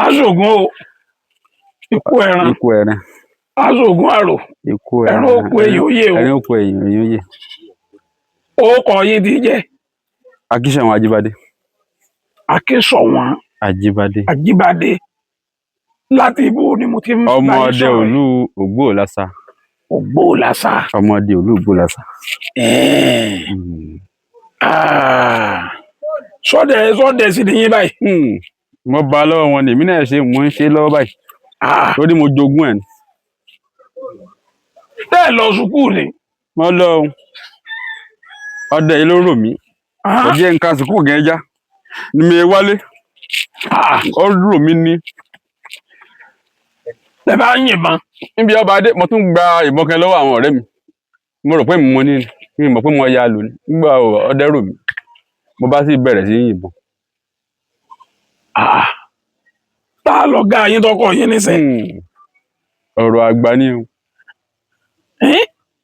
aṣoògùn o ikú ẹran ikú ẹran aṣoògùn àrò ikú ẹran òkú èyí ó yé o ẹran òkú èyí ó yé. orúkọ yín ti jẹ́ Akíṣẹ̀wọ̀n Ajíbádé. Akíṣọ̀wọ̀n Ajíbádé láti ibo ni mo ti ń bá yín ọmọdé sọ̀rọ̀ òlú Ògbóòlásà. Ògbóòlásà. ọmọdé òlú Ògbóòlásà. sọdẹ sì ni yín báyìí. mo bá a lọ́wọ́ wọn ni èmi náà mo ń ṣe lọ́wọ́ báyìí lórí mo jogún ẹ̀ ni. bẹ́ẹ̀ lọ sùkúù ni. mo lọ ọdẹ yìí ló rò mí ó jẹ́ nǹkan sùkúù gẹ́gẹ́ ni mi wálé ó rò mí ní. ẹ bá yìnbọn. níbi ọba adé mo tún gba ìbọn kan lọ́wọ́ àwọn ọ̀rẹ́ mi mo rò pé mo ní mi mọ̀ pé mo ya lò ní nígbà ọdẹ rò mí mo bá sì bẹ̀rẹ̀ sí yìnbọn. tá a lọ ga yín tọkọ yín nísìnyí. ọ̀rọ̀ àgbà ni o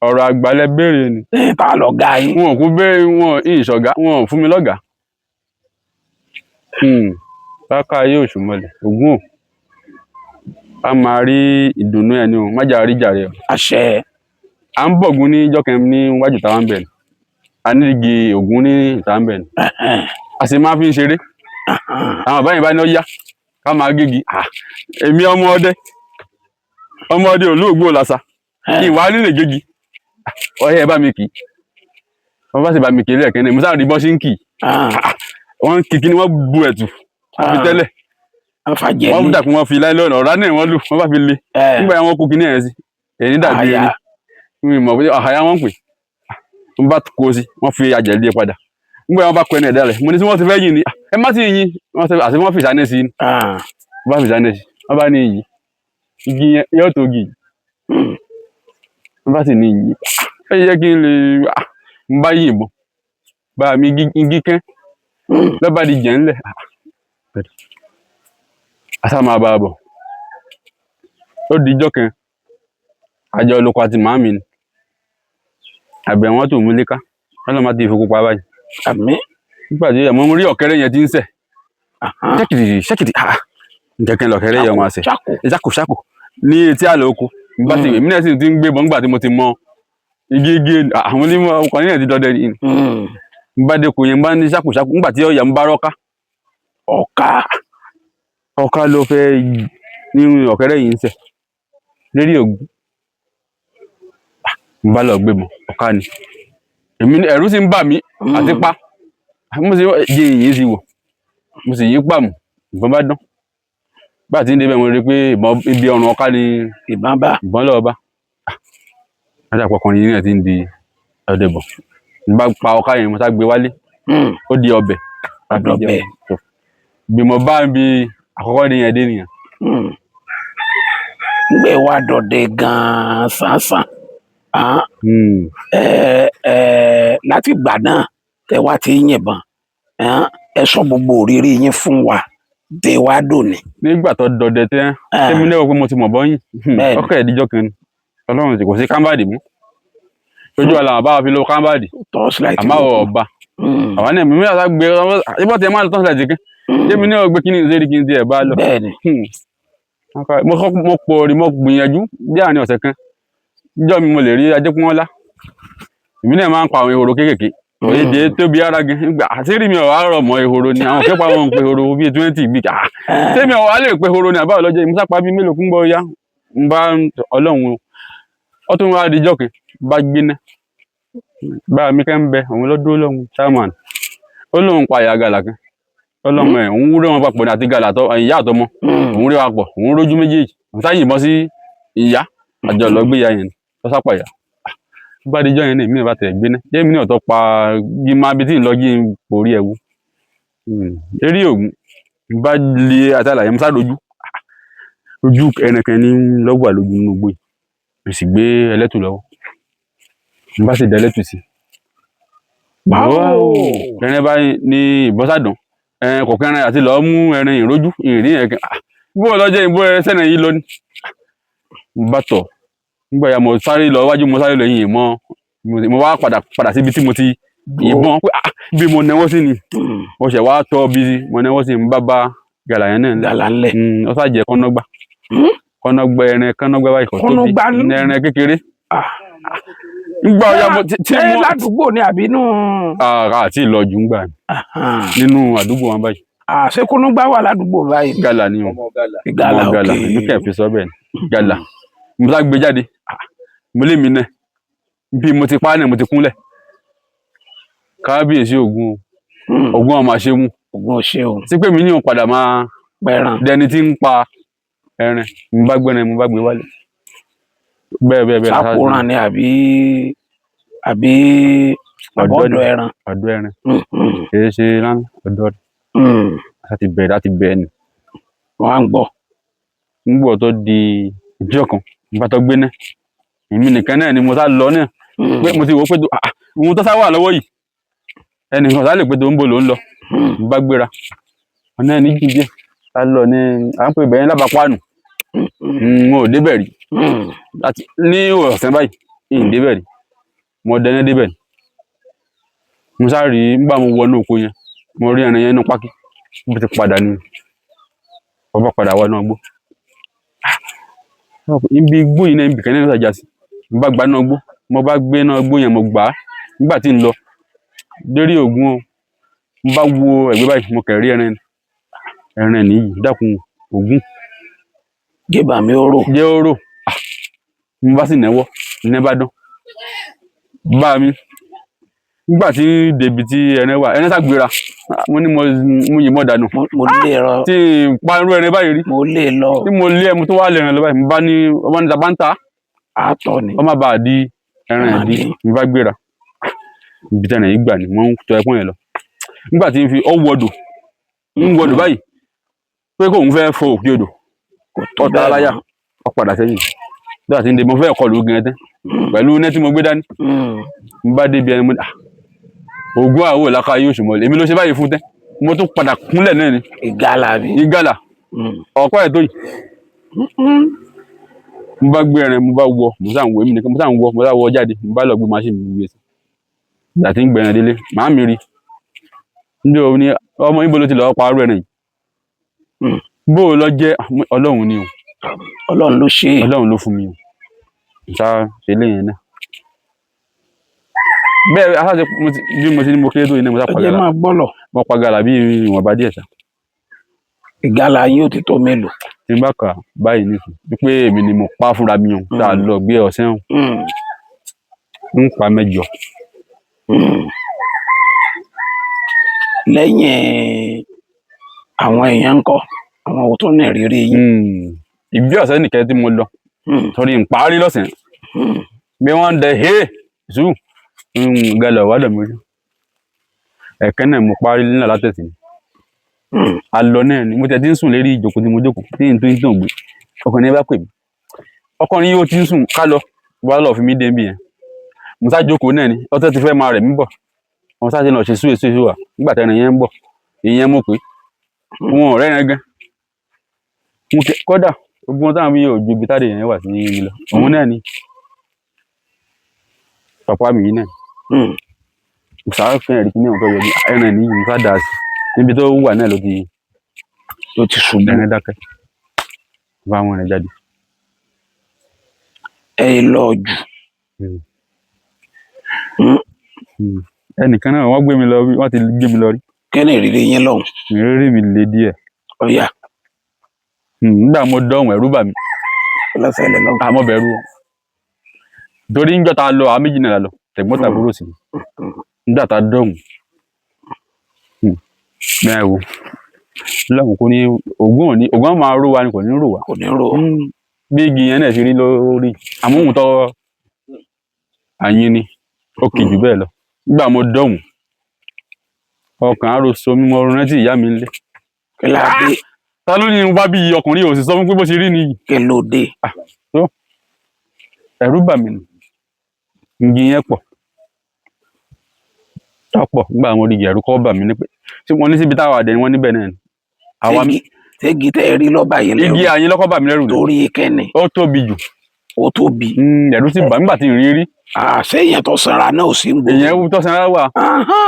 ọ̀rọ̀ àgbà lẹ béèrè ni. tá a lọ ga yín. wọn kò béèrè wọn ìṣọ̀gá wọn ò fún mi lọ́gàá. káká yóò ṣùmọ̀lẹ̀ ògún ò a máa rí ìdùnnú ẹni o má jà rí jàre o. àṣẹ. à ń bọ̀gún ní jọ́kẹ́ ní wájú táwọn bẹ̀ ni a ní igi ògún ní táwọn bẹ̀ ni a sì máa fi ń ṣeré àwọn àbáyìn bá ní ó yá ká máa gégi èmi ọmọdé òlú Ògbóòlásà ìwà nílé gégi ọyẹ bá mi kì í wọn bá sì bá mi kì í lẹ́ẹ̀kẹ́ ní musa rí bọ́ sí ń kì í wọn kìkì ni wọn bu ẹ̀tù wọn fi tẹ́lẹ̀ wọn dàkún wọn fi láìlọ́nà ọ̀rá náà wọn lù wọn bá fi le nígbà yẹn wọn kú kíní ẹ̀ sí èyí dàbí ẹni mi mọ̀ pé àhàyà wọn pè wọn bá kó sí wọn fi àjẹ̀lé padà nígbà yẹn wọn bá kọ ẹni ẹ̀dá rẹ̀ mo ní tí wọ́n ti fẹ́ yìn ni ẹ má ti yìn àti wọ́n fi ìsáné sí i wọ́n bá fi ìsáné sí i wọ́n bá ní yìí igi yẹn yóò tó gì wọ́n bá sì ní yìí ẹ yẹ kí n lè n bá yìnbọn bá mi igi kẹ́ lọ́ba di jẹ́ ńlẹ̀ àṣà máa bá a bọ̀ ó di ijọ́ kan àjọ olùkọ́ àti màámi ni àbẹ̀ wọn tó mú léka wọn máa ti fi kópa báyìí. àmín. nígbà tí mo rí ọ̀kẹ́rẹ́ yẹn ti ń sẹ̀ ṣẹ́kìtì nkẹ́kẹ́ lọ̀kẹ́rẹ́ yẹn máa sẹ̀ ṣákò ní etí àlọ́ oko nígbà tí èmi náà sì ti ń gbé bọ́ nígbà tí mo ti mọ igi àwọn onímọ̀ ọkọ̀ nílẹ̀ ti dọdẹ ni nígbà tí kò yẹn bá ní ṣákò nígbà tí ọ̀yà ń bá rọ́ká ọ̀ká ló fẹ́ nínú ọ̀kẹ́rẹ́ yìí ń sẹ̀ lérí ògùn n bá lọ gbé mọ ọ̀ká ni èmi ẹ̀rù sì ń bà mí àti pa mo sì di èyí sí wò mo sì yí pàmò ìbọn bá dán bá ti ń débẹ̀ mo rí i pé ibi ọrùn ọ̀ká ni ìbọn lọ́ọ́ bá láti àpọkùnrin yìí náà ti ń di ọdẹ bọ̀ n bá pa ọ̀ká yẹn mo sá gbé wálé ó di ọbẹ̀ bí mo bá ń bi àkọ́kọ́ ní yẹn dé nìyẹn. gbé wá dọdẹ gan-an sánsan láti ìgbà náà tẹ wá ti yìnbọn ẹ sọ gbogbo òrírí yín fún wa dé wá dòní. nígbà tó dọdẹ tẹ́mi lẹ́wọ̀ pé mo ti mọ̀ bọ́yìn ọkọ̀ ẹ̀díjọ́ kan ni ọlọ́run ti kò sí kámbàdì mú lójú àlà àbá wa fi lo kámbàdì àmọ́ ọba àwọn náà mímú àti gbé ibà tí ẹ máa lọ tán sílẹ̀ jìkẹ́ tẹ́mi náà gbé kíní ìṣe kí n ti ẹ̀ bá lọ. mo pọ̀ rí mo gbìyànjú bí àárín ọ̀sẹ̀ kan níjọ́ mi mo lè rí Ajékúnmọ́lá èmi náà máa ń pa àwọn ehoro kéékèèké èdè tóbi ara gan nígbà àṣírí mi ọ̀rọ̀ àárọ̀ mọ́ ehoro ni àwọn képa wọn ń pe ehoro bíi 20 bíi tèmi ọ̀rọ̀ alẹ́ pe ehoro ni àbáwọ̀ lọ́jọ́ ìmúsápá bíi mélòó kún bọ́ ya ń bá ọlọ́run ó tún wá di jọ́kẹ́ bá gbéná bá mi kẹ́ ń bẹ òun lọ́dún ọlọ́run chairman ó lóun pa ìyá gàlà kan ọlọ́run ẹ̀ òun wúrẹ́ wọn papọ̀ ní àti gàlà ìyá àtọmọ òun rí wa pọ̀ òun rójú méjèèjì òun sáyìn bọ́ sí ìyá àjọ lọ́gbéyà yẹn tó sápà ìyá bá dijọ́ yẹn ní èmi náà bá tẹ̀ gbéná jẹ́ èmi náà tó pa yí máa bí tí ń lọ yí ń porí ẹ̀wú eré ògùn bá lé àtàlàyé musa dojú ojú ẹnìkan ní lọ́wọ́ àlójú nínú gbé mo sì gbé ẹlẹ́tù lọ́wọ́ mo bá sì dá ẹlẹ́tù sí ẹrin bá ní ìbọ́sàdùn kọ̀ọ̀kan ẹran àti lọ́ọ́ mú ẹran ìrójú ìrìn ẹ̀kan bó lọ́jọ́ ìbò ẹran sẹ́nà yìí lọ ní mo bá tọ̀ nígbà yà mo sáré lọ wájú mo sáré lọ yìnyín mo wá padà síbi tí mo ti yìnbọn pé bí mo nẹwọ́ sí ni mo ṣẹ̀ wá tọ́ bí mo nẹwọ́ sí n bá gàlà yẹn náà gàlà ńlẹ̀. ó sàjẹ́ kọ́nọ́gbá kọ́nọ́gbá ẹran kọ́nọ́gbá báyìí kò tóbi Kọ́nọ́gbá ní ẹran kékeré. Ah. Ngbà ọ̀yà tí Ṣé mo ládùúgbò ni àbí nù. àti ìlọ́jú ń gbà nínú àdúgbò wọn báyìí. Ṣé kọ́nọ́gbá wà ládùúgbò báyìí. Gàlà ni o Gàlà ọmọ gàlà ní kẹfì sọ bẹ́ẹ̀ ni gàlà mo sá gbé jáde mo lé mi náà bí mo ti pa náà mo ti kúnlẹ̀ kábíyèsí Ògún Ògún ọmọ àṣemú Ògún ọṣẹ o. sí pé mi ní òun padà máa pẹran. dẹni tí ń pa ẹran mo bá gbẹran mo bá gbé wálé bẹ́ẹ̀ Àkóràn ni àbí ọ̀dọ̀ ẹran. ọ̀dọ̀ ẹran kìí ṣe rán ọ̀dọ̀ rẹ̀ láti bẹ̀rẹ̀ ni. Wọ́n á ń gbọ́. ń gbọ́ tó di ìjọ kan nígbà tó gbé náà èmi nìkan náà ni mo sá lọ náà pé mo ti wò ó pé ohun tó sá wà lọ́wọ́ yìí ẹnìkan sá lè pé tó ń bò ló ń lọ mo bá gbéra ọ̀nà ẹni jíjẹ sá lọ ní à ń pè bẹ́ẹ̀ lábàpáànù mo ò débẹ̀ rí ní ọ̀sẹ̀ báyìí ìyìn débẹ̀ rí mo dẹni débẹ̀ rí mo sá rí nígbà mo wọnú oko yẹn mo rí ẹran yẹn nínú pákí bó ti padà ní ọba padà wà náà gbó ibi igbó yìí náà ibi kan náà ló sàjà sí mo bá gba náà gbó mo bá gbé náà gbó yẹn mo gbà á nígbà tí ń lọ lérí Ògún o mo bá wo ẹ̀gbẹ́ báyìí mo kẹrí ẹran nìyí dákun Ògún gébà mi ó rò. jẹ́ ó rò mo bá sì nẹ́wọ́ ní bá dán bá mi nígbà tí débi tí ẹran wà ẹran sàgbéra mo ní mo yìí mọ́ dànù mo lè rọ. tí parú ẹran báyìí rí mo lè lọ. tí mo lé ẹmu tó wà lẹ́rìn lọ báyìí mo bá ní ọmọ níta bá ń ta àtọ̀ ni. ọmọ bá di ẹran ẹ̀ di mo bá gbéra ibi tí ẹran yìí gbà ni mo ń tọ ẹkún yẹn lọ nígbà tí n fi wọdò báyìí pé kóun fẹ́ fọ òkè odò ọ̀tá aláyà ó padà sẹ́yìn nígbà tí n dé mo fẹ́ kọlù ogun ẹtẹ́ pẹ̀lú iná tí mo gbé dání mo bá débi ẹni mo ní Ògún àwò làkà yóò ṣùmọ̀ èmi ló ṣe báyìí fún tẹ́ mo tún padà kúnlẹ̀ náà ni ìgalà ọ̀pọ̀ ẹ̀ tó yìí mo bá gbé ẹran mo bá wọ mo sá ń wọ èmi nìkan mo sá ń wọ mo sá wọ jáde mo bá lọ gbé machine mi gbé sí ìgbà tí ń gbẹ̀rẹ̀ délé màá mi rí ndé o ní ọmọ ibo ló ti lọ́ọ́ parọ́ ẹran yìí bó o lọ jẹ́ Ọlọ́run ni o Ọlọ́run ló ṣe é. Ọlọ́run ló fún mi o ìta ṣe léyìn náà bẹ́ẹ̀ aṣáájú bí mo ti ní mo kéré tó yìí náà mo sá pa gàlà máa gbọ́lọ̀. mo pa gàlà bí ìwọ̀nba díẹ̀ sá. Ìgalà yín ó ti tó mélòó. tí n bá kà báyìí nìsín wípé èmi ni mo pa fúnra mi o tá a lọ gbé ọ̀sẹ̀ hàn ń pa 8. lẹ́yìn àwọn èèyàn ń kọ́ àwọn ò tún ní ìrírí yín. ìbí ọ̀sẹ̀ nìkan tí mo lọ torí n parí lọ́sàn-án bí wọ́n ń dẹ ṣù gàlà wà lọ́mọ ojú ẹ̀kẹ́ náà mo parí nínú látẹ̀sí ni alọ náà ni mo tẹ̀ tí ń sùn lérí ìjókòó tí mo jókòó tí n tó ń tàn gbé ọkùnrin bá pè mí ọkùnrin yóò ti ń sùn ká lọ wá lọ fi mí dé bí yẹn mo sá jókòó náà ni ọtẹ ti fẹ́ máa rẹ̀ mí bọ̀ wọn sá ti lọ ṣe súwèé súwèé wà nígbà tẹ́ran yẹn ń bọ̀ ìyẹn mo pé wọn ọ̀rẹ́ yẹn gan kódà gbogbo wọn táwọn bí yóò ju ibi táde yẹn wà sí mi lọ òun náà ni pàpá mi yìí náà mo sá fẹ́ rí kí ní ọ̀tọ̀ yọ ní ẹran nìyí mo sá dà sí níbi tó wà náà ló ti ṣubú ẹran dákẹ́ bá wọn rìn jáde. ẹ lọ jù. ẹnìkan náà wọ́n gbé mi lọ rí wọ́n ti gbé mi lọ rí. kí ni ìrírí yín lọ́hùn. ìrírí mi le díẹ̀. ọ̀yà. nígbà mo dọ̀hùn ẹ̀rú bà mí. ọlọ́sẹ̀lẹ̀ lọ́hùn. àmọ́ bẹ̀rù o torí ń jọta lọ àwọn méjì náà lọ tẹ̀gbọ́n tàbúrò sí nígbà tá a dọ̀hùn bẹ́ẹ̀ wo lọ́hùn kò ní Ògún máa ró wa ni kò ní rò wá. kò ní rò wá. bí igi yẹn náà ti rí lórí àmóhùn tó àyín ni ó kì jù bẹ́ẹ̀ lọ nígbà mo dọ̀hùn ọkàn àrò so mímọ rántí ìyá mi ńlẹ̀. kí ló dé. ta ló ní wá bí ọkùnrin ò sì sọ fún pé bó ṣe rí nìyí. kí ló dé. ẹ̀rù bà mí nù igi yẹn pọ̀ nígbà àwọn orígi ẹ̀rù kọ́ bà mí ní pé tí wọ́n ní síbi táwa dẹ̀ ni wọ́n níbẹ̀ náà ni. ṣégi tẹ́ ẹ rí lọ́ba yẹn lẹ́rù. igi àyín lọ́kọ́ bà mí lẹ́rù. torí kẹ́ni. ó tóbi jù. ó tóbi. ẹ̀rù sì bà mí nígbà tí n rí rí. ṣé èèyàn tó sanra náà ò sí gbòòrò. èèyàn tó sanra wà.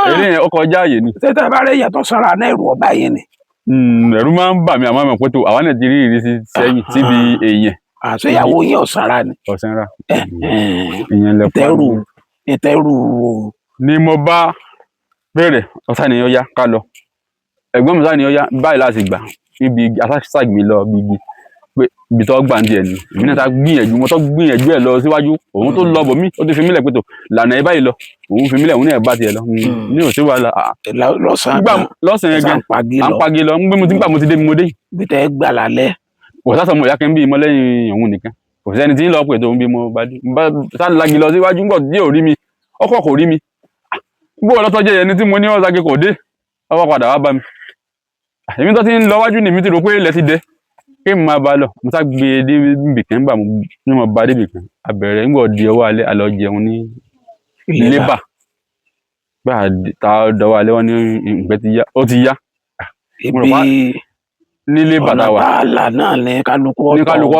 èyí yẹn ó kọjá àyè ni. tẹ́tẹ́ bá rẹ̀ èèyàn tó sanra náà ẹ̀rù ọba yẹn ni. ẹ̀rù máa ń bà mí àmọ́ àmọ́ pé tó àwa náà ti rí ìrísí sẹ́yìn síbi èèyàn àṣeyàwó yín ọ̀sára ni. ọ̀sán rà èèyàn lẹ pa ìtẹ́rù ni mo bá bẹ̀rẹ̀ ọ̀sán ni ó yá ká lọ ẹ̀gbọ́n mi sáà ni ó yá báyìí láti gbà níbi aṣáṣàgbé lọ bí igi pé ibi tó gbà ń tiẹ̀ ni èmi náà ta gbìyànjú mo tó gbìyànjú ẹ̀ lọ síwájú òun tó lọ bò mí ó ti fi mílẹ̀ pé tó lànà ẹ báyìí lọ òun fi mílẹ̀ òun náà bá tiẹ̀ lọ ní òsì wàhálà lọ́sàn-án yẹn gan à ń pagi lọ ń gbé mo ti gbà mo ti dé mi mo dé yìí. bí tẹ́ gbà lálẹ́. kò sá sọmọ ìyá kẹ́ ń bí ìmọ̀ lẹ́yìn òun nìkan kò sẹ́ni tí ń lọ pè tó ń bí mo bá dé sá lagi lọ síwájú ńgbọ̀ tí ò rí mi ọkọ̀ kò rí mi bó ọlọ́tọ́ jẹ́ ẹni tí mo ní ọ̀sàgé kò dé ọwọ́ padà wá bá mi èmi tó ti ń lọ wájú ni mi ti rò pé ilẹ̀ ti dẹ kí n máa bá lọ mo sá gbé e dé bìkan nígbà mo bá dé bìkan abẹ̀rẹ̀ ńgbọ̀ di ọwọ́ alẹ́ àlọ́ jẹun ní lébà gbà tá a dọwọ́ alẹ́ wọn ní ìgbẹ́ ti yá ó ti yá ibi ní lébà tá a wà ọ̀nà tààlà náà ní kálukú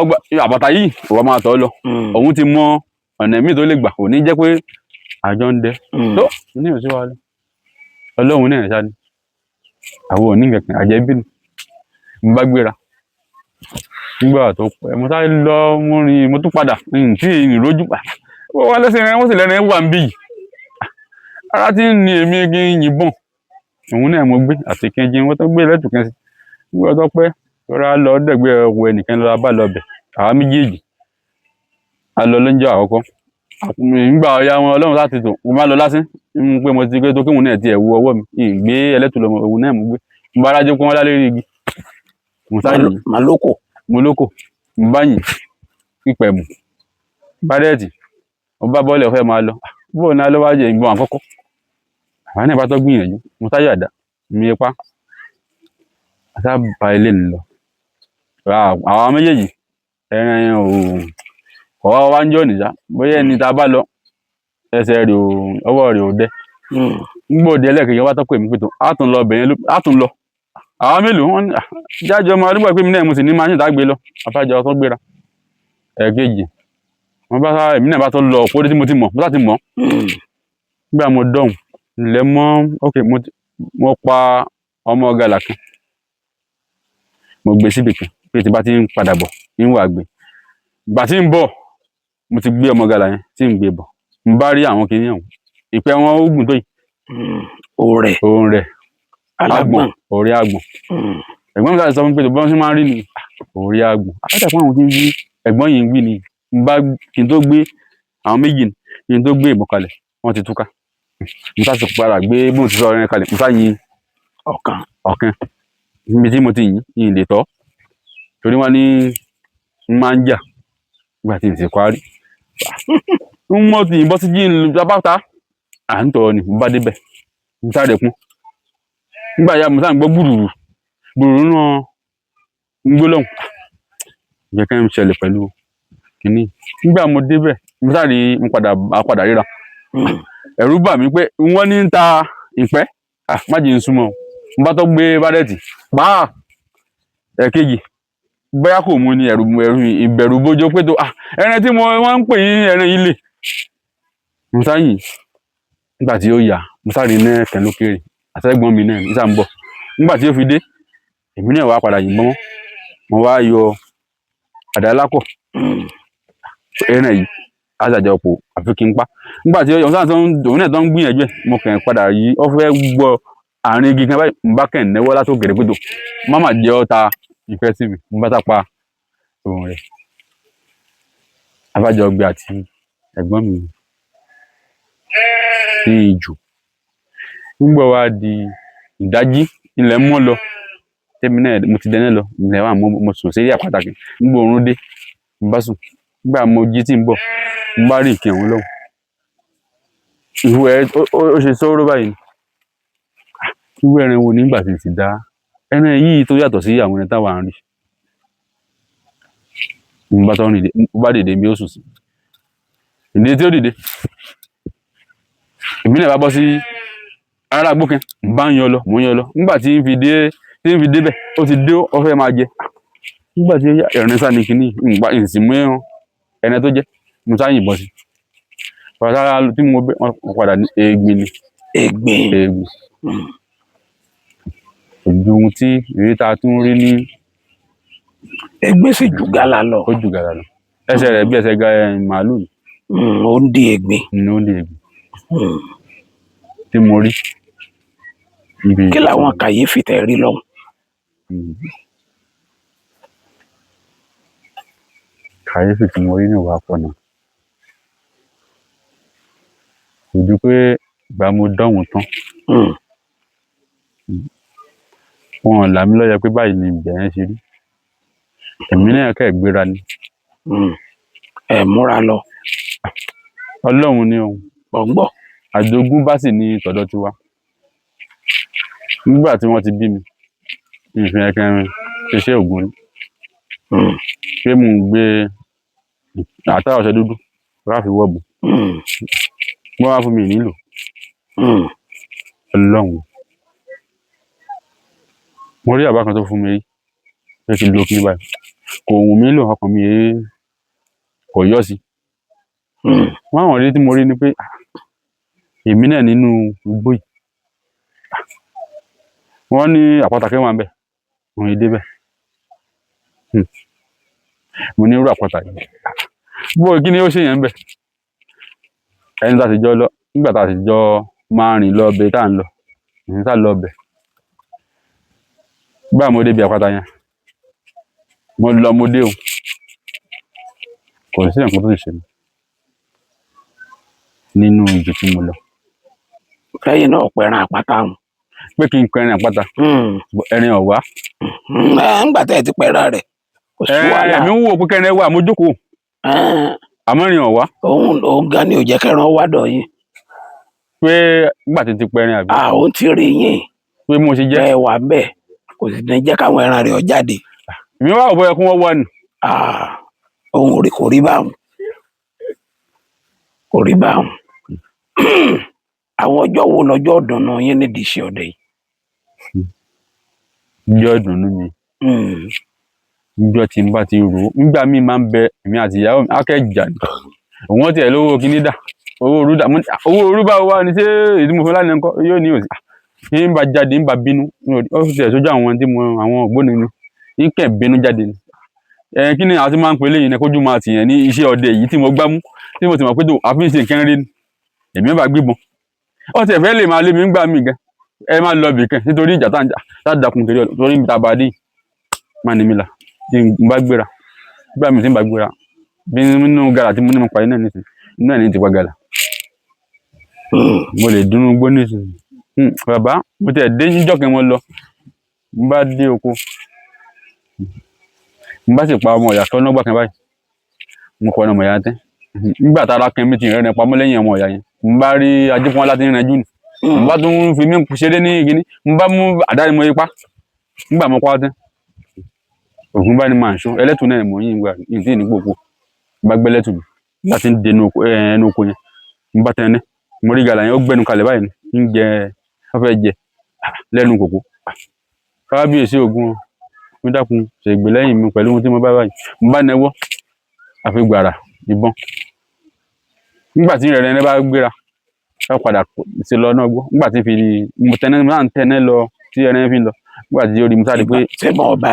ọgbà àbàtà yìí òwò máa tọ́ lọ òun ti mọ ọ̀nà míì tó lè gbà kò ní jẹ́ pé àjọ ń dẹ tó ní òsì wa lọ ọlọ́run náà ṣáà ni àwọn òní kankan àjẹbí ni mo bá gbéra nígbà tó pẹ́ mo sáré lọ mo rìn mo tún padà tí ìrìn rójú pa wọ́n wá lẹ́sìn rẹ̀ wọ́n sì lẹ́rìn wà ń bí yìí ara tí ń ní èmi kí n yìnbọn òun náà mo gbé àti kí n jẹun wọ́n tó gbé lẹ́tù kan sí nígbà tó pẹ́ rọra lọ dẹ̀gbẹ́ ọ̀wọ́ ẹnìkan lọ́ra bá lọ bẹ̀ àwa méjèèjì a lọ lọ́njọ́ àkọ́kọ́ nígbà ọ̀ya wọn ọlọ́run láti tò mo máa lọ lásán pé mo ti gbé tó kéwọn náà ti ẹ̀wù ọwọ́ mi ìgbé ẹlẹ́tù lọ́mọ òun náà mo gbé mo bá rájọ́ pé wọ́n dá lérí igi mo sáyìn mo lóko mo bá yìn pípẹ́ mu bádẹ́ẹ̀tì mo bá bọ́ọ̀lù ọ̀fẹ́ máa lọ bóun náà ló wá jẹ ìgbọ́n àkọ́kọ́ àwọn náà bá tó gbìyànjú mo sáyọ̀ àdá mi ipá àtàbà ilé nìlọ àwọn méjèèjì ẹran ọwọ́ wa ń jọ nìyá bóyá ẹni tá a bá lọ ẹsẹ̀ rẹ̀ ọwọ́ rẹ̀ ò dẹ nígbà òde ẹlẹ́ẹ̀kejì wá tọ́pọ̀ èmi pé tó á tún lọ bẹ̀yẹn á tún lọ àwọn mélòó wọn jájọ ọmọ adúgbò pé mi náà mo sì ní máa ń ṣètà gbé lọ afájọ tó gbéra ẹ̀ẹ̀kejì wọn bá sá èmi náà bá tó lọ òpó tí mo ti mọ̀ mo sá ti mọ̀ nígbà mo dọ̀hùn ilẹ̀ mọ́ ok mo pa ọmọ gàlà kan mo gbé síbì kan pé tí bá ti ń padà bọ̀ ń wà gbé ìgbà tí ń bọ̀ mo ti gbé ọmọ gàlà yẹn tí ń gbé bọ̀ mo bá rí àwọn kìnìún ọ̀hún ìpẹ́ wọn ó gùn tó yìí òun rẹ̀ àgbọ̀n òrí àgbọ̀n ẹ̀gbọ́n mi sáré sọ fún mi pé tó bọ́n ṣe máa ń rí ni òrí àgbọ̀n àtàkùn àwọn tí ń wí ẹ̀gbọ́n yìí ń wí ni kí n tó gbé àwọn méjì kí n tó gbé ìbọn kalẹ̀ wọ́n ti túká mo sá ti padà gbé bóun ti sọ ọ̀rẹ́ kalẹ̀ mo sá yin ọ̀kan níbi tí mo ti yìn lè tọ́ torí wọ́n ní n máa ń jà nígbà tí n sì parí n mọ́ ti yìnbọn sí jí n lábàtà à ń tọ́ ni mo bá débẹ̀ n sáré kún nígbà yá mo sá ń gbọ́ gbùrùrù náà ń gbó lọ́hùn jẹ́ kí n ṣẹlẹ̀ pẹ̀lú kínní nígbà mo débẹ̀ mo sáré mo padà ríra ẹ̀rù bà mí pé wọ́n ní ń ta ìpẹ́ má jẹ́ ń súnmọ́ mo bá tó gbé bádẹ́ẹ̀tì pàá ẹ̀kejì bóyá kò mú ni ìbẹ̀rù bójó pé tó ẹran tí wọ́n ń pè yín ẹran yìí lè mo sáyìn nígbà tí ó yà mo sáré ní ẹ̀kẹ́ lókèrè àtẹ́gbọ́n mi náà nísà ń bọ̀ nígbà tí ó fi dé èmi náà wá padà yìnbọn mo wá yọ àdá lákọ̀ ẹran yìí àjàjà ọ̀pọ̀ àfi kí n pa nígbà tí òun náà tó ń gbìyànjú ẹ̀ mo kàn padà yí ọ fẹ́ gbọ́ àárín igi kan báyìí mo bá kàn náwó látó gèrè pé tó máma jẹ́ ọ́ ta ìfẹ́ sí mi mo bá sápa òun rẹ̀ abájọ ọgbẹ àti ẹ̀gbọ́n mi ní ìjù nígbà wá di ìdájí ilẹ̀ mọ́ lọ tẹ́mi náà mo ti dẹ́nẹ́ lọ ilẹ̀ wà mo sùn sí àpátákì nígbà oorun dé mo bá sùn nígbà mo jí tí ń bọ̀ mo bá rí ìkẹ́ òun lọ́hùn ìwé ó ṣe sóró báyìí ìwé ẹran wo nígbà tí ti dá ẹran yìí tó yàtọ̀ sí àwọn ẹran táwa ń rí mo bá tọ́ bá dìde mi ó sùn sí ìdílé tí ó dìde èmi náà bá bọ́ sí ara gbókẹ́ bá ń yan lọ mò ń yan lọ nígbà tí ń fi débẹ̀ ó ti dé ó fẹ́ máa jẹ nígbà tí ẹ̀rín sá ní kínní ìsìn mú ẹran tó jẹ́ mo sá yìnbọn sí pàtàkì tí mo bẹ wọn padà ní egbin ni egbin ju ohun tí ìrírí tá a tún rí ní ẹgbẹ́ sì jù gálà lọ. ó jù gàdà lọ. Ẹsẹ̀ rẹ̀ bí ẹsẹ̀ màálù Ó ń di ẹ̀gbin. ni ó lè gbé tí mo rí níbi Kí làwọn kàyéfì tẹ́ rí lọ́hùn? kàyéfì tí mo rí ní ìwà pọ̀ náà kò ju pé ìgbà mo dánwò tán wọn là mí lọ́yẹ pé báyìí ni ibẹ̀ yẹn ṣe rí èmi náà kẹ́ gbéra ni Ẹ múra lọ. Ọlọ́run ní ohun Ọ̀gbọ́. àjogún bá sì ní tọ̀dọ̀ tiwa nígbà tí wọ́n ti bí mi ìfihàn ẹ̀kẹrin ṣiṣẹ́ ògùn pé mò ń gbé àtàwọn ọṣẹ dúdú láfi wọ́ọ̀bù wọ́n wá fún mi nílò Ọlọ́run mo rí àbá kan tó fún mi rí pé kí n lo kíní báyìí kò wù mí lò ọkàn mi kò yọ sí wọ́n àwọn rí tí mo rí ni pé èmi náà nínú igbó yìí wọ́n ní àpáta kẹwàá ń bẹ òun èdè bẹ mo ní irú àpáta yìí bó kí ni ó ṣe yẹn ń bẹ ẹni tá a ti jọ lọ nígbà tá a ti jọ máa rìn lọ bẹ tá à ń lọ ìrìn tá lọ bẹ gbà mo débi àpáta yẹn mo lọ mo dé o kò sí nǹkan tó ti ṣe mí nínú ìjì tí mo lọ Lẹ́yìn náà pẹ̀ràn àpáta hùn. pé kí n pẹrin àpáta ẹrin ọ̀wá Ńgbà tẹ́ ẹ ti pẹ̀ràn rẹ̀ kò sí wàhálà. èmi ń wò pé kẹrin wà mo jókòó àmọ́ ẹrin ọ̀wá Òun gan ni ò jẹ́ kẹ́ran wá dọ̀ yín. pé nígbà tí ti pẹrin àbí Òun ti rí yín. pé mo ṣe jẹ́ Bẹ́ẹ̀ wà bẹ́ẹ̀ kò sì ní jẹ́ káwọn ẹran rẹ̀ ó jáde. èmi wá òbọ̀ yẹ kí wọ́n wá nù Òun kò rí báwọn. Kò rí báwọn. Àwọn ọjọ́ wo lọ́jọ́ ìdùnnú yín nídìí iṣẹ́ ọdẹ yìí? ìjọ ìdùnnú mi ìjọ tí n bá ti rò ó nígbà míì máa ń bẹ èmi àti ìyàwó mi akẹ́jà ni òun tiẹ̀ lówó kíní dà owó òru dà owó òru bá wà ní ṣé èdè mo fẹ́ lánàá ńkọ́ yóò ní òsì ń bá jáde ń bá bínú ó tiẹ̀ sójú àwọn tí mo àwọn ògbóni ni ń kẹ̀ bínú jáde ni kí ni àti máa ń pè léyìn ní kójú máa tìyàn ní iṣẹ́ ọdẹ yìí tí mo gbá mú tí mo ti mọ̀ pé tó àfi ń ṣe nǹkan rí ni èmi bá gbébọn ó tiẹ̀ fẹ́ lè máa lé mi ń gbà mí gan ẹ má lọ bì kan nítorí ìjà tá a dàkún torí mi ta bá dé má ní mi là n bá gbéra gbà mí tí n bá gbéra bí nínú gàrà tí mo ní mo parí náà nísìnyí inú ẹ̀ ní ti pa gàrà mo lè dúnú gbó nísìnyí bàbá mo tiẹ̀ dé níjọ́ kan mo lọ n bá dé oko n bá sì pa ọmọ ìyá kan lọ́gbà kan báyìí mo kọ́ ọmọ ìyá tẹ́ nígbà tá a rákẹ́ mi ti rẹ́ ní pamọ́ lẹ́yìn ọmọ ìyá yẹn n bá rí ajẹ́pọ́n láti rìn ẹjú nù n bá tún fi mí ṣeré ní ìgíní n bá mú àdá ni mo ipá nígbà mo pa tán ògùn bá ní máa ń ṣó ẹlẹ́tù náà mọ̀ yín gbà yín tí ì ní gbogbo bá gbẹ́ lẹ́tù mi láti ń dẹnu ẹnu oko yẹn n bá tẹ́ni mo rí gàlà yẹn ó gbẹnu kalẹ̀ báyìí ń jẹ ọ fẹ́ jẹ lẹ́nu kòkó kábíyèsí Ògún mi dákun ṣègbè lẹ́yìn mi pẹ̀lú ohun tí mo bá báyìí n bá nẹwọ́ àfi gbàrà ìbọn nígbà tí ìrẹ̀rẹ̀ ẹni bá gbéra ká padà sí lọ náà gbọ́ nígbà tí fi mo tẹ́nẹ́ máa ń tẹ́nẹ́ lọ tí ẹni fi ń lọ nígbà tí ó rí musa di pé ìbọn bá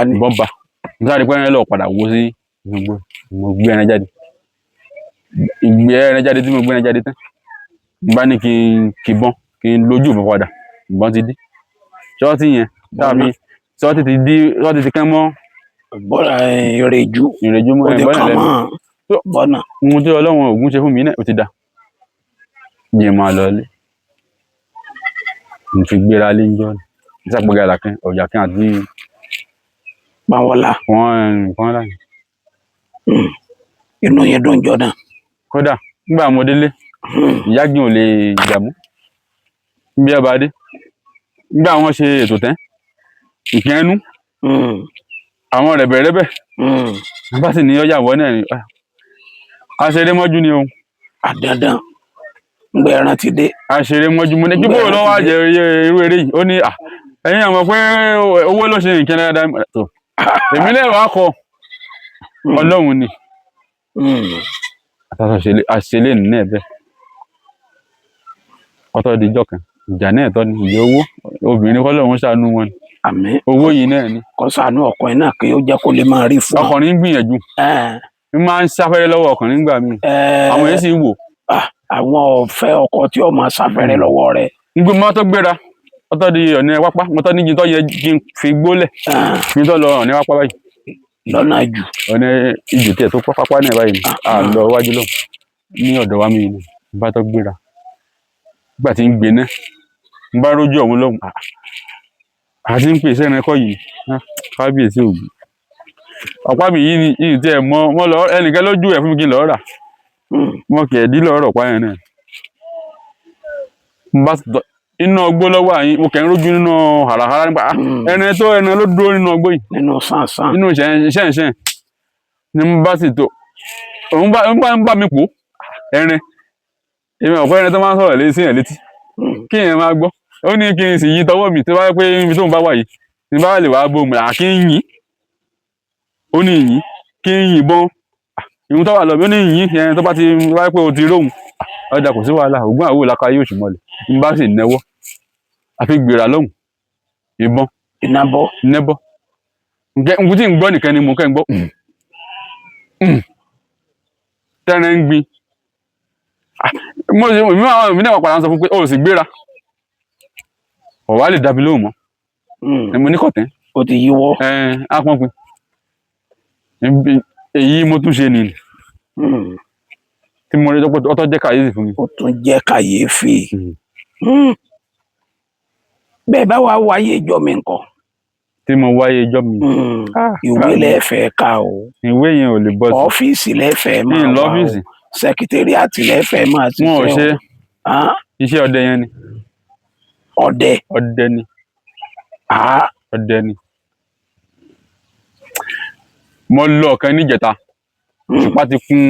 musa di pé ẹni lọ padà wó sí gbogbo mo gbé ẹni jáde ìgbé ẹni jáde tí mo gbé ẹni jáde tán n bá ní kí n kìbọn kí n lójú ìbọn padà ìbọn ti dí ṣọ́ọ̀tì yẹn tàbí ṣọ́ọ̀tì ti dí ṣọ́ọ̀tì ti kán mọ́ ìrèjú mọ́ ẹ̀bọ́n lẹ́nu bọ́nà. Ohun tí Ọlọ́run Ògún ṣe fún mi náà ó ti dá jẹ́ máa lọ ilé n fi gbéra lé ńjọ́ ní ìsàpọ̀gà ìlàkín ọ̀jà kí àti Pàwọ́lá. wọ́n láyé Inú yẹn dùn jọ náà. kódà nígbà mo délé ìyágbìn ò lè jàmú bí ọba dé nígbà wọ́n ṣe ètò tán ìpín ẹnu àwọn rẹ̀bẹ̀rẹ̀bẹ̀ bá sì ní ọjà wọ́n náà ni aṣeré mọ́jú ni ohun Àdandan ngbẹ ẹran ti dé. aṣeré mọ́jú mo ní kí bóòlù lọ́wọ́ àjẹ irú eré yìí ó ní ẹ̀yin àmọ́ pé owó ló ṣe nǹkan dáadáa tó èmi náà wàá kọ Ọlọ́run ni àṣẹlẹ̀ nínú ẹ̀ bẹ́ẹ̀ ọtọ́ dijọ́ kan ìjà náà tọ́ ni ìyá owó obìnrin kọ́ lọ́run ṣàánú wọn ni àmín. owó yìí náà ni kó ṣàánú ọkùnrin náà kí ó jẹ́ kó lè máa rí fún ọ. ọkùnrin ń gbìyànjú Ẹ̀, ń máa ń sáfẹ́rẹ́ lọ́wọ́ ọkùnrin nígbà míì ẹ̀, àwọn yẹn sì ń wò àwọn ọ̀fẹ́ ọkọ tí ó máa sáfẹ́rẹ́ lọ́wọ́ rẹ̀. ń gbé mọ́tò gbéra mọ́tò di ọ̀nà pápá mọ́tò níjì tó yẹ kí n fi gbólẹ̀ kí n tó lọ ọ̀nà pápá báyìí lọ́nà jù. ọ̀nà ìjù tiẹ̀ tó pápá náà báyìí ni a lọ wájú lọ ní ọ̀dọ̀ wa mi ni bá tó gbéra nígbà tí ń gbé náà ń bá rójú ọ̀hún lọ́hùn àti ń pè sẹ́rin ẹ̀kọ́ yìí kábíyèsí òbí ọ̀pá mi yìí tí ẹ̀ mọ́ lọ ẹnìkan lójú ẹ̀ fún mi kí n lọ́ọ́ rà mọ́ kì í dí lọ́ọ́ rọ̀ páyẹn náà n bá tọ̀ inú ọgbó lọ́wọ́ àyín mo kẹ́ ń rójú nínú hàràhàrà nípa ẹran ló dúró nínú ọgbó yìí nínú sàn-sàn. nínú ṣẹ́ǹṣẹ́ǹ ni mo bá sì tó òun bá mi pò ẹran èmi ọ̀pọ̀ ẹran tó máa ń sọ̀rọ̀ sí yẹn létí kí yẹn máa gbọ́ ó ní kí n sì yí tọwọ́ mi tó bá yẹ pé ibi tóun bá wà yìí ní bá lè wá bó mi kí n yìn ó ní yìn kí n yìnbọn ìhun tó wà lọ bí ó ní yìn ẹran tó bá ti wáyé pé o ti róhùn ọjà kò sí wàhálà ògùn àwò làkà yóò ṣùmọ̀lẹ̀ n bá sì nẹ́wọ́ àfi gbéra lóhùn ìbọn ìnàbọ̀. nẹ́bọ́ nǹkan tí ń gbọ́ nìkan ni mo kẹ́ ń gbọ́ tẹ́rẹ̀ ń gbin mi náà wà padà ń sọ fún pé o sì gbéra ọ̀wá lè dàbí lóhùn mọ́ mo ní kọ̀tẹ́ ó ti yíwọ́. á pọ́n pin èyí mo tún ṣe nìyí tí mo rí ọtọ́ jẹ́ kàyéfì fún mi. ó tún jẹ́ kàyéfì. bẹ́ẹ̀ bá wàá wáyé ìjọ mi nǹkan. tí mo wáyé ìjọ mi. ìwé lẹ́ẹ̀fẹ́ ká o. ìwé yẹn ò lè bọ́ sí. ọ́fíìsì lẹ́ẹ̀fẹ́ máa wà o. lọ́fíìsì. sẹkítẹ́rìàtì lẹ́ẹ̀fẹ́ máa ti fẹ́ o. wọn ò ṣe iṣẹ́ ọdẹ yẹn ni. ọdẹ. ọdẹ ni. ọdẹ ni. mo lọ ọ̀kan níjẹta ṣùpá ti kún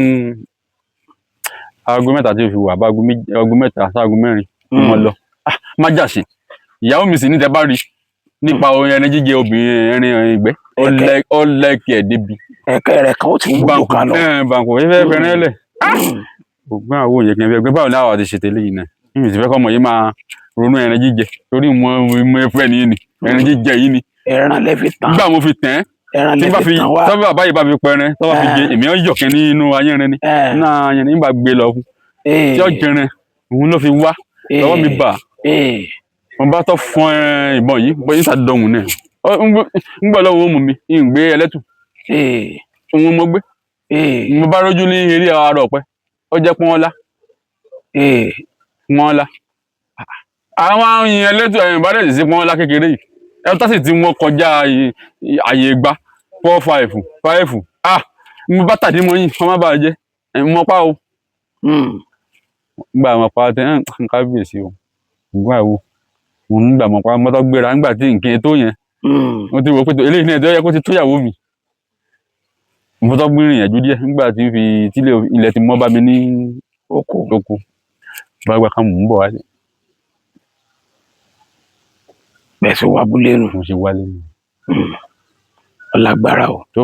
aago mẹ́ta tí o fi wà bá aago mẹ́ta sí aago mẹ́rin mo lọ má jàṣe ìyàwó mi sì ní tẹ bá rí nípa ẹran jíjẹ obìnrin ẹrin ìgbẹ́ ó lẹ́kì ẹ̀ débi. ẹ̀kẹ́ rẹ̀ kan ó ti wúlò ká lọ. bàǹkù fẹ́fẹ́ fẹ́rẹ́ lẹ̀ ògbọ́n àwọn òye kìí ẹgbẹ́ báwo láwọ̀ ti ṣe tẹ́lẹ̀ yìí náà níbi tí fẹ́ kọ́ ọmọ yìí máa ronú ẹran jíjẹ torí mo fẹ́ nìyí ni ẹran jíjẹ yìí ni. ẹran lẹ fi tán. nígbà mo fi tẹ̀ ẹran lẹ fi tán wá. tọ́bí bàbá yìí bá fi pẹrẹ tọ́ba fi jẹ èmi ọ̀yọ̀kẹ́ nínú ayẹ́rin ni náà ayẹ́rin nígbà gbé lọ fún tí ó jẹrin òun ló fi wá lọ́wọ́ mi bà mo bá tọ́ fún ìbọn yìí bọ́ yín sàdọ̀hún náà ń gbọ́ lọ́wọ́ mú mi ń gbé ẹlẹ́tù òun mo gbé mo bá rójú ní eré ara ọ̀pẹ ó jẹ́ pọ́nlá pọ́nlá àwọn àyìn ẹlẹ́tù ẹ̀yìn bá dẹ̀ sí pọ́nlá kékeré yìí ẹ̀ tó sì ti wọ́n kọjá àyè gba 4 5 mo bá tàdí mọ́ yìí wọ́n má bàa jẹ́ mo pa o gbà wọn pa tẹ kábíyèsí o ògùn àwo òun nígbà mọ̀ pa mọ́tò gbéra nígbà tí nǹkan tó yẹn wọ́n ti wò pé eléyìí náà tó yẹ kó ti tóyàwó mi mọ́tò gbìnrìn yẹn ju díẹ̀ nígbà tí fi tílé ilẹ̀ ti mọ́ bá mi ní oko bá gbà ká mò ń bọ̀ wálé. bẹ́ẹ̀ sì wá abúlé nù. mo ṣe wálé nù. ọlágbára o. tó.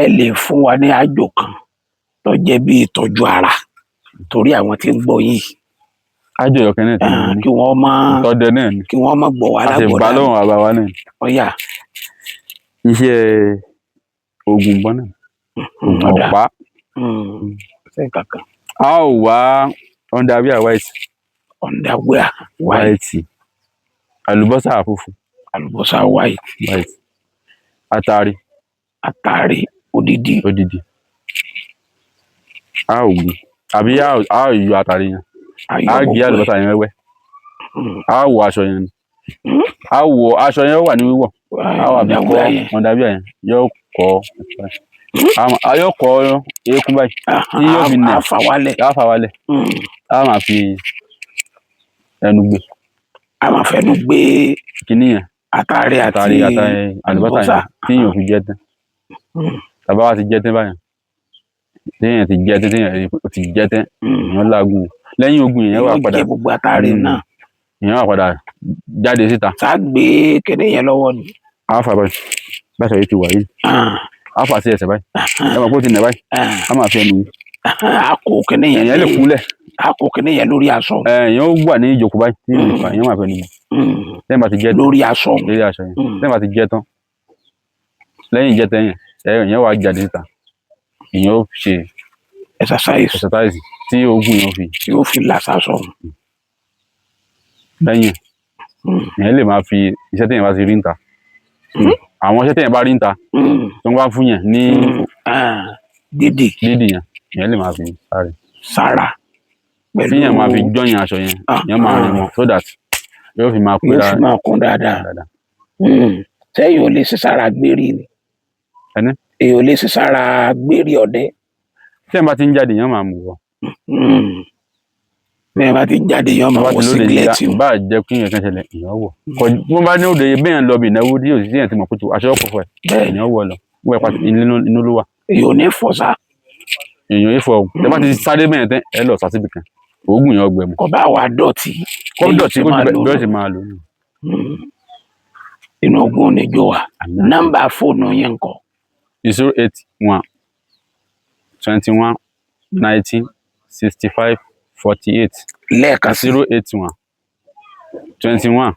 ẹ lè fún wa ní àjò kan tó jẹ́ bí ìtọ́jú ara torí àwọn tí ń gbọ́ yìí. àjò ìyọkẹ́ náà ti ní kí wọ́n má tọ́dẹ náà ni kí wọ́n má gbọ́ wa lágbọ̀dá. àti ìbálòhùn àbá wa náà. ọ̀yà. iṣẹ́ oògùn bọ́n náà. ọ̀pá. ṣe kankan. a ó wá underwear white. underwear white. àlùbọ́sà funfun. àlùbọ́sà white. àtàrí. odidi. a ò gbìn àbí a ò yọ àtàrí yẹn a gé àlùbọ́sà yẹn wẹ́wẹ́ a wọ aṣọ yẹn aṣọ yẹn wà ní wíwọ̀ a wà bí kọ́ ọ̀ndàbíà yẹn yóò kọ́ eékún báyìí tí yóò fi nà á fà wálẹ̀ a máa fi ẹnu gbé. a máa fẹnu gbé kíní yẹn àtàrí àlùbọ́sà yẹn tí yóò fi jẹ tán tàbá wa ti jẹ tán báyìí téèyàn ti jẹ tán èèyàn lágùn lẹ́yìn ogun èèyàn wà padà gbogbo àtàrí náà èèyàn wà padà jáde síta. sá gbé kéde yẹn lọ́wọ́ ni. a fà báyìí báṣọ yìí ti wà yìí a fà sí ẹsẹ̀ báyìí ẹ mọ̀ pé ó ti nà báyìí a máa fi ẹnu yìí. a kó kéde yẹn èèyàn lè kúnlẹ̀ àkó kìíní yẹn lórí aṣọ. èèyàn ó wà ní ìjókòó báyìí tí èèyàn máa fẹ́ níbi tẹ́yìn bá ti jẹ́ lórí aṣọ. lórí aṣọ yẹn tẹ́yìn bá ti jẹ́ tán lẹ́yìn ìjẹta yẹn èèyàn wá jáde síta èèyàn ó ṣe exercise tí oògùn yóò fi làṣàṣọ. lẹ́yìn èèyàn lè máa fi iṣẹ́ tẹ́yìn bá ti rí níta àwọn iṣẹ́ tẹ́yìn bá rí níta tó ń wá fún yẹn ní dídì yẹn èèyàn lè máa fi sára tí yẹn máa fi jọyìn aṣọ yẹn èèyàn máa rìn wọn so that yóò fi máa kún dáadáa. sẹ́yìn ò lè ṣe sára gbérí ni èèyàn ò lè ṣe sára gbérí ọdẹ. tẹ́yìn bá ti ń jáde èèyàn máa mú wọ. bẹ́ẹ̀ bá ti ń jáde èèyàn máa wọ sígílẹ̀tì. bá a jẹ́ kí yẹn kan ṣẹlẹ̀ èèyàn wọ̀ bí wọ́n bá ní òde bẹ́ẹ̀ ń lọ bí ìnáwó tí yóò sì yẹn ti mọ̀ kótó aṣọ ọkọ̀ fún ẹ èèyàn wọ̀ lọ wọ́n ẹ̀ pàtó inú ló wà. èèyàn ò ní fọ sá. èèyàn ìfọ̀ ẹ bá ti sáré bẹ́ẹ̀ tẹ́ ẹ lọ sásìbì kan oògùn yẹn ọgbẹ́ mu. kò bá wà dọ̀tí. kó dọ̀tí kó bẹ́ẹ̀ sì máa lò ní. inú ogun ò ní jó wa nọ́mbà fóònù yẹn kọ. 081 21 19 65 48. lẹ́ẹ̀kan 081 21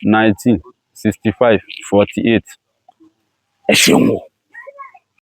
19 65 48. ẹ ṣeun o.